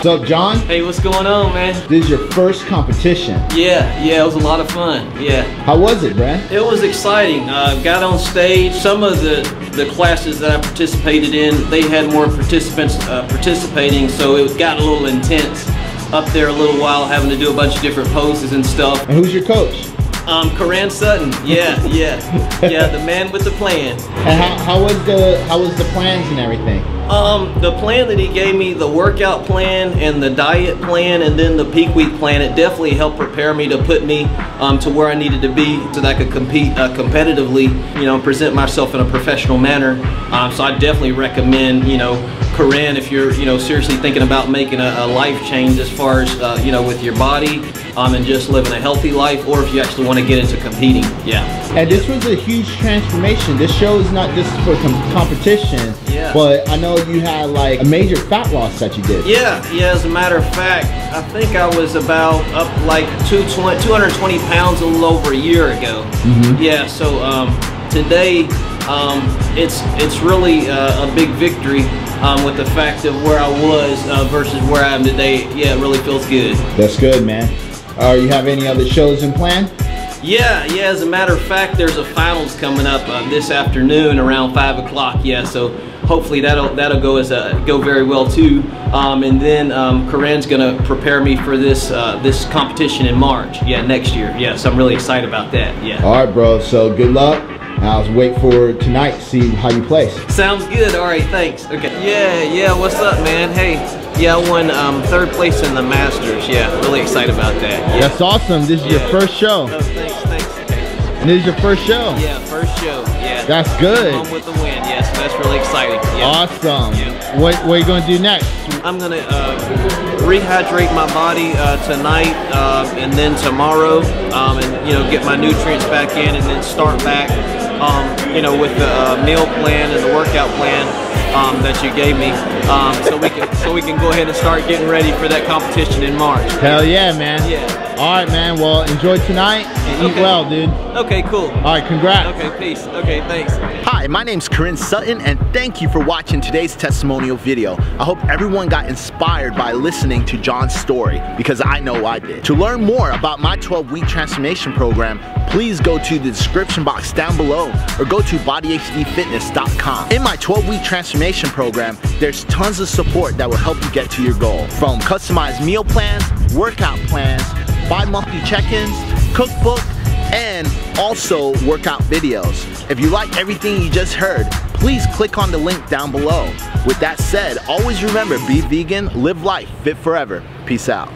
What's up, John? Hey, what's going on, man? This is your first competition. Yeah, it was a lot of fun. Yeah. How was it, Brad? It was exciting. Got on stage. Some of the classes that I participated in, they had more participants participating, so it got a little intense up there a little while, having to do a bunch of different poses and stuff. And who's your coach? Korin Sutton. Yeah, the man with the plan. And how was the plans and everything? The plan that he gave me, the workout plan and the diet plan and then the peak week plan, it definitely helped prepare me to put me to where I needed to be so that I could compete competitively, you know, present myself in a professional manner. So I definitely recommend, you know, Korin if you're, you know, seriously thinking about making a life change as far as, you know, with your body and just living a healthy life, or if you actually want to get into competing. Yeah. And this was a huge transformation. This show is not just for competition, but I know you had like a major fat loss that you did. Yeah, as a matter of fact, I think I was about up like 220 pounds a little over a year ago. Yeah, so today it's really a big victory with the fact of where I was versus where I am today. Yeah, it really feels good. That's good, man. You have any other shows in plan? Yeah, as a matter of fact, there's a finals coming up this afternoon around 5 o'clock. Yeah, so hopefully that'll go very well too. And then Korin's gonna prepare me for this this competition in March. Yeah, next year. Yeah, so I'm really excited about that. Yeah. All right, bro. So good luck. I'll wait for tonight to see how you place. Sounds good. All right, thanks. Okay. Yeah. What's up, man? Hey. Yeah, I won 3rd place in the Masters. Yeah, really excited about that. Yeah. That's awesome. This is your first show. Oh, thanks. And this is your first show? Yeah, first show. Yeah. That's good. Home with the win. Yes, so that's really exciting. Yeah. Awesome. Yeah. What are you going to do next? I'm going to rehydrate my body tonight and then tomorrow, and you know, get my nutrients back in, and then start back, you know, with the meal plan and the workout plan that you gave me, so we can go ahead and start getting ready for that competition in March. Hell yeah, man. Yeah. All right, man. Well, enjoy tonight and eat well, dude. Okay, cool. All right, congrats. Okay, peace. Okay, thanks. Hi, my name's Korin Sutton, and thank you for watching today's testimonial video. I hope everyone got inspired by listening to John's story, because I know I did. To learn more about my 12-week transformation program, please go to the description box down below or go to bodyhdfitness.com. In my 12-week transformation program, there's tons of support that will help you get to your goal. From customized meal plans, workout plans, bi-monthly check-ins, cookbook, and also workout videos. If you like everything you just heard, please click on the link down below. With that said, always remember, be vegan, live life, fit forever. Peace out.